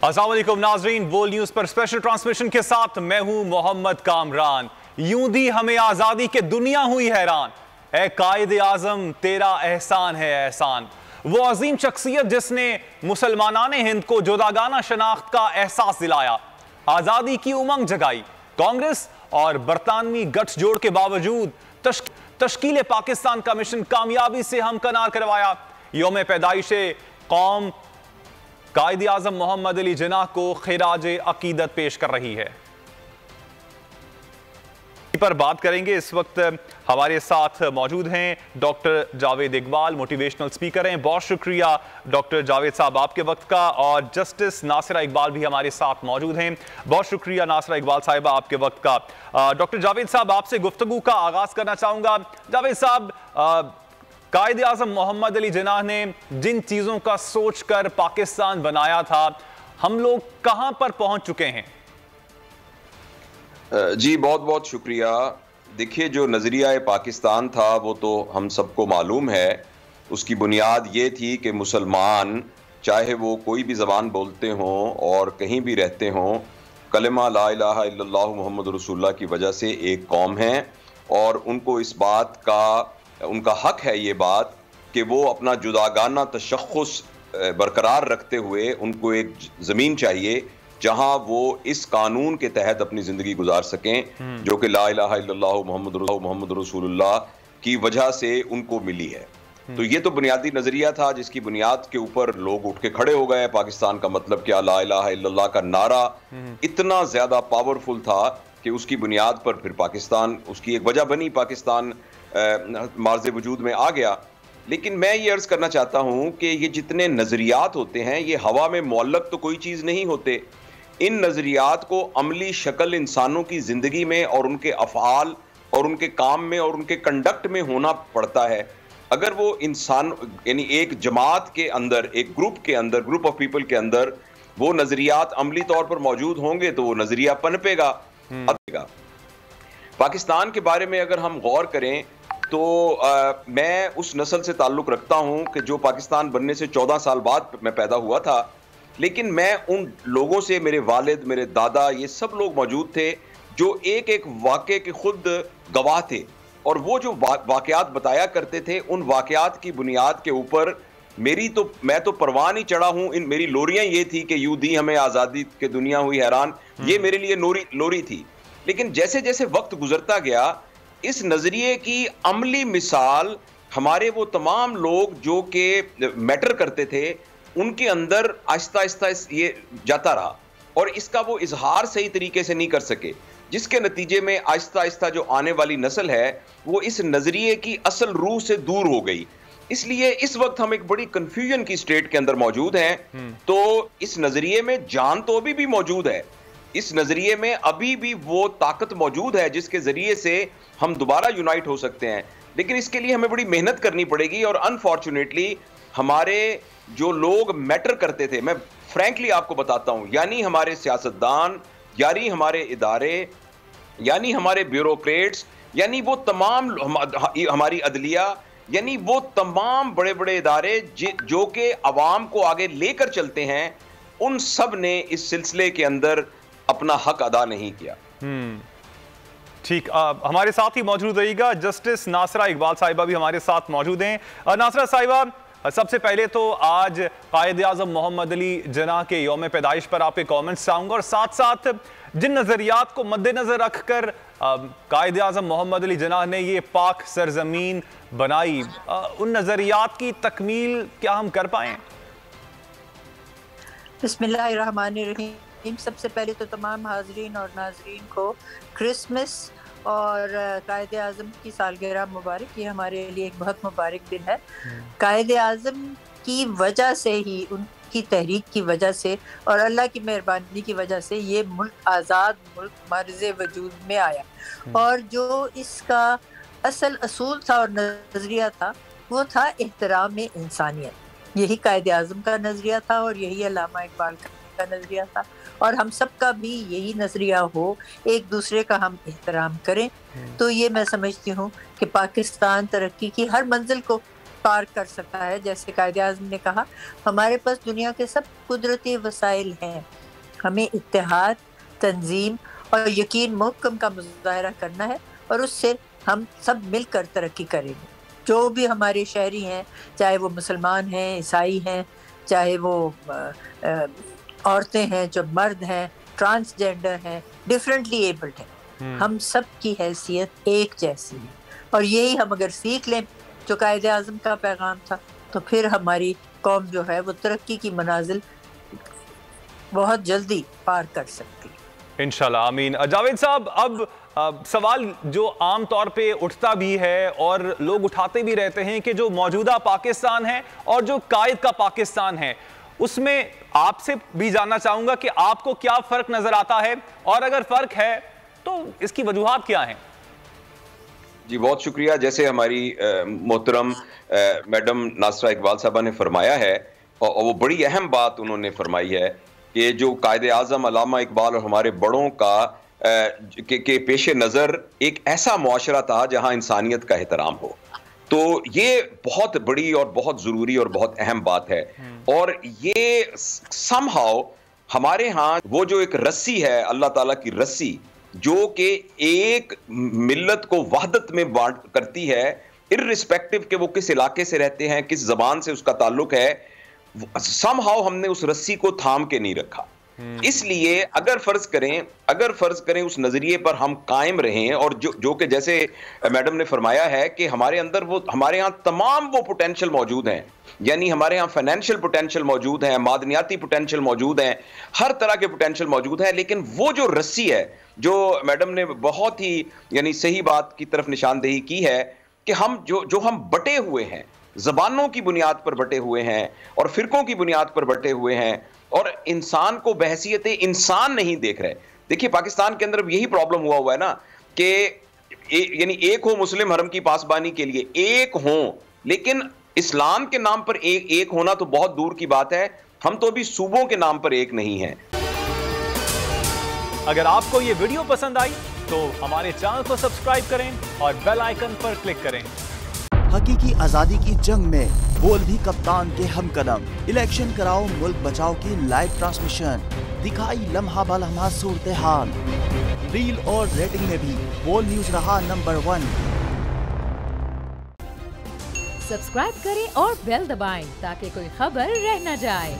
अस्सलाम वालेकुम नाजरीन, बोल न्यूज पर स्पेशल ट्रांसमिशन के साथ मैं हूं मोहम्मद कामरान। यूं दी हमें आजादी के दुनिया हुई हैरान, ए कायदे आजम तेरा एहसान है एहसान। वो अजीम शख्सियत जिसने मुसलमानाने हिंद को जुदागाना शनाख्त का एहसास दिलाया, आजादी की उमंग जगाई। कांग्रेस और बरतानवी गठजोड़ के बावजूद तश्कील पाकिस्तान का मिशन कामयाबी से हमकनार करवाया। यौम पैदाइश कौम कायदे आजम मोहम्मद अली जिन्नाह को खिराज अकीदत पेश कर रही है। पर बात करेंगे। इस वक्त हमारे साथ मौजूद हैं doctor Javed Iqbal, motivational speaker हैं। बहुत शुक्रिया डॉक्टर जावेद साहब आपके वक्त का। और जस्टिस नासिरा इकबाल भी हमारे साथ मौजूद हैं। बहुत शुक्रिया नासिरा इकबाल साहिबा आपके वक्त का। डॉक्टर जावेद साहब, आपसे गुफ्तगू का आगाज करना चाहूंगा। जावेद साहब, कायदे आजम मोहम्मद अली जिन्नाह ने जिन चीजों का सोचकर पाकिस्तान बनाया था, हम लोग कहां पर पहुंच चुके हैं? जी बहुत बहुत शुक्रिया। देखिए, जो नज़रिया पाकिस्तान था वो तो हम सबको मालूम है। उसकी बुनियाद ये थी कि मुसलमान, चाहे वो कोई भी ज़बान बोलते हों और कहीं भी रहते हों, कलिमा ला इलाहा इल्लल्लाहु मुहम्मद रसूलुल्लाह की वजह से एक कौम है। और उनको इस बात का उनका हक है, ये बात कि वो अपना जुदागाना तशख़्ख़ुस बरकरार रखते हुए उनको एक ज़मीन चाहिए जहां वो इस कानून के तहत अपनी ज़िंदगी गुजार सकें, जो कि ला इलाहा इल्लल्लाहु मुहम्मद रसूलुल्लाह की वजह से उनको मिली है। तो ये तो बुनियादी नज़रिया था जिसकी बुनियाद के ऊपर लोग उठ के खड़े हो गए। पाकिस्तान का मतलब क्या, ला इलाहा इल्लल्लाह का नारा इतना ज़्यादा पावरफुल था कि उसकी बुनियाद पर फिर पाकिस्तान, उसकी एक वजह बनी, पाकिस्तान मार्ज़े वजूद में आ गया। लेकिन मैं ये अर्ज़ करना चाहता हूँ कि ये जितने नज़रियात होते हैं, ये हवा में मुअल्लक तो कोई चीज़ नहीं होते। इन नज़रियात को अमली शक्ल इंसानों की ज़िंदगी में और उनके अफ़आल और उनके काम में और उनके कंडक्ट में होना पड़ता है। अगर वो इंसान, यानी एक जमात के अंदर, एक ग्रुप के अंदर, ग्रुप ऑफ पीपल के अंदर वो नज़रियात अमली तौर पर मौजूद होंगे तो वो नज़रिया पनपेगा। पाकिस्तान के बारे में अगर हम गौर करें तो मैं उस नस्ल से ताल्लुक़ रखता हूँ कि जो पाकिस्तान बनने से 14 साल बाद मैं पैदा हुआ था। लेकिन मैं उन लोगों से, मेरे वालिद, मेरे दादा, ये सब लोग मौजूद थे जो एक एक वाक़े के खुद गवाह थे। और वो जो वाक़यात बताया करते थे, उन वाक़यात की बुनियाद के ऊपर मैं तो परवान ही चढ़ा हूँ। मेरी लोरियाँ ये थी कि यूं दी हमें आज़ादी के दुनिया हुई हैरान, ये मेरे लिए लोरी थी। लेकिन जैसे जैसे वक्त गुजरता गया, इस नज़रिए की अमली मिसाल हमारे वो तमाम लोग जो कि मैटर करते थे, उनके अंदर आहिस्ता आहिस्ता ये जाता रहा और इसका वो इजहार सही तरीके से नहीं कर सके, जिसके नतीजे में आहिस्ता आहिस्ता जो आने वाली नस्ल है वो इस नज़रिए की असल रूह से दूर हो गई। इसलिए इस वक्त हम एक बड़ी कंफ्यूजन की स्टेट के अंदर मौजूद हैं। तो इस नज़रिए में जान तो अभी भी मौजूद है, इस नज़रिए में अभी भी वो ताकत मौजूद है जिसके ज़रिए से हम दोबारा यूनाइट हो सकते हैं। लेकिन इसके लिए हमें बड़ी मेहनत करनी पड़ेगी। और अनफॉर्चुनेटली हमारे जो लोग मैटर करते थे, मैं फ्रैंकली आपको बताता हूं, यानी हमारे सियासतदान, यानी हमारे इदारे, यानी हमारे ब्यूरोक्रेट्स, यानी वो तमाम हमारी अदलिया, यानी वो तमाम बड़े बड़े इदारे जो कि अवाम को आगे लेकर चलते हैं, उन सब ने इस सिलसिले के अंदर अपना हक अदा नहीं किया। ठीक, हमारे साथ ही मौजूद रहिएगा। जस्टिस नासिरा इकबाल साहिबा भी हमारे साथ मौजूद हैं। नासिरा साहिबा, सबसे पहले तो आज कायदे आजम मोहम्मद अली जिन्नाह के यौम पैदाइश पर आपके कमेंट्स चाहूंगा, और साथ साथ जिन नज़रियात को मद्देनजर रखकर कायदे आजम मोहम्मद अली जिन्नाह ने ये पाक सरजमीन बनाई, उन नज़रियात की तकमील क्या हम कर पाए? बिस्मिल्लाहिर्रहमानिर्रहीम। सबसे पहले तो तमाम हाजरीन और नाजरीन को क्रिसमस और कायदे आज़म की सालगिरह मुबारक। ये हमारे लिए एक बहुत मुबारक दिन है। कायदे आज़म की वजह से ही, उनकी तहरीक की वजह से और अल्लाह की मेहरबानी की वजह से ये मुल्क आज़ाद मुल्क मर्ज़े वजूद में आया। और जो इसका असल असूल था और नज़रिया था, वो था एहतराम इंसानियत। यही कायदे आज़म का नज़रिया था और यही अल्लामा इकबाल का नज़रिया था। और हम सब का भी यही नज़रिया हो, एक दूसरे का हम एहतराम करें, तो ये मैं समझती हूँ कि पाकिस्तान तरक्की की हर मंजिल को पार कर सकता है। जैसे कायदे-ए-आज़म ने कहा, हमारे पास दुनिया के सब कुदरती वसाइल हैं, हमें इत्तेहाद, तंजीम और यकीन मुहक्कम का मुज़ाहरा करना है और उससे हम सब मिलकर तरक्की करेंगे। जो भी हमारे शहरी हैं, चाहे वो मुसलमान हैं, ईसाई हैं, चाहे वो औरतें हैं, जो मर्द हैं, ट्रांसजेंडर हैं, डिफरेंटली एबल्ड हैं, हम सब की हैसियत एक जैसी है। और यही हम अगर सीख लें जो कायदे-ए-आज़म का पैगाम था, तो फिर हमारी कौम जो है वो तरक्की की मनाजिल बहुत जल्दी पार कर सकती है। इंशाल्लाह, आमीन। जावेद साहब, अब सवाल जो आम तौर पे उठता भी है और लोग उठाते भी रहते हैं कि जो मौजूदा पाकिस्तान है और जो कायद का पाकिस्तान है, उसमें आपसे भी जानना चाहूंगा कि आपको क्या फर्क नजर आता है, और अगर फर्क है तो इसकी वजूहात क्या हैं? जी, बहुत शुक्रिया। जैसे हमारी मोहतरम मैडम नासरा इकबाल साहबा ने फरमाया है, और वो बड़ी अहम बात उन्होंने फरमाई है कि जो कायदे-ए-आज़म अल्लामा इकबाल और हमारे बड़ों का के पेश नज़र एक ऐसा मुआशरा था जहां इंसानियत का एहतराम हो, तो ये बहुत बड़ी और बहुत ज़रूरी और बहुत अहम बात है। और ये समहाउ हमारे यहाँ वो जो एक रस्सी है, अल्लाह ताला की रस्सी, जो कि एक मिल्लत को वहदत में बांट करती है, इर्रिस्पेक्टिव के वो किस इलाके से रहते हैं, किस जबान से उसका ताल्लुक है, समहाउ हमने उस रस्सी को थाम के नहीं रखा। इसलिए अगर फर्ज करें उस नजरिए पर हम कायम रहें, और जो कि जैसे मैडम ने फरमाया है कि हमारे अंदर वो, हमारे यहाँ तमाम वो पोटेंशियल मौजूद हैं, यानी हमारे यहाँ फाइनेंशियल पोटेंशियल मौजूद है, मादनियाती पोटेंशियल मौजूद हैं, हर तरह के पोटेंशियल मौजूद है, लेकिन वो जो रस्सी है, जो मैडम ने बहुत ही यानी सही बात की तरफ निशानदेही की है कि हम जो हम बटे हुए हैं, जबानों की बुनियाद पर बटे हुए हैं और फिरकों की बुनियाद पर बटे हुए हैं, और इंसान को बहैसियत इंसान नहीं देख रहे। देखिए, पाकिस्तान के अंदर यही प्रॉब्लम हुआ है ना कि यानी एक हो मुस्लिम हरम की पासबानी के लिए, एक हो, लेकिन इस्लाम के नाम पर एक होना तो बहुत दूर की बात है, हम तो अभी सूबों के नाम पर एक नहीं है। अगर आपको ये वीडियो पसंद आई तो हमारे चैनल को सब्सक्राइब करें और बेल आइकन पर क्लिक करें। हकीकी आजादी की जंग में बोल भी कप्तान के हमकदम। इलेक्शन कराओ मुल्क बचाओ की लाइव ट्रांसमिशन, दिखाई लम्हा बलम्हा सूरत हाल। रील और रेटिंग में भी बोल न्यूज रहा नंबर 1। सब्सक्राइब करें और बेल दबाएं ताकि कोई खबर रह न जाए।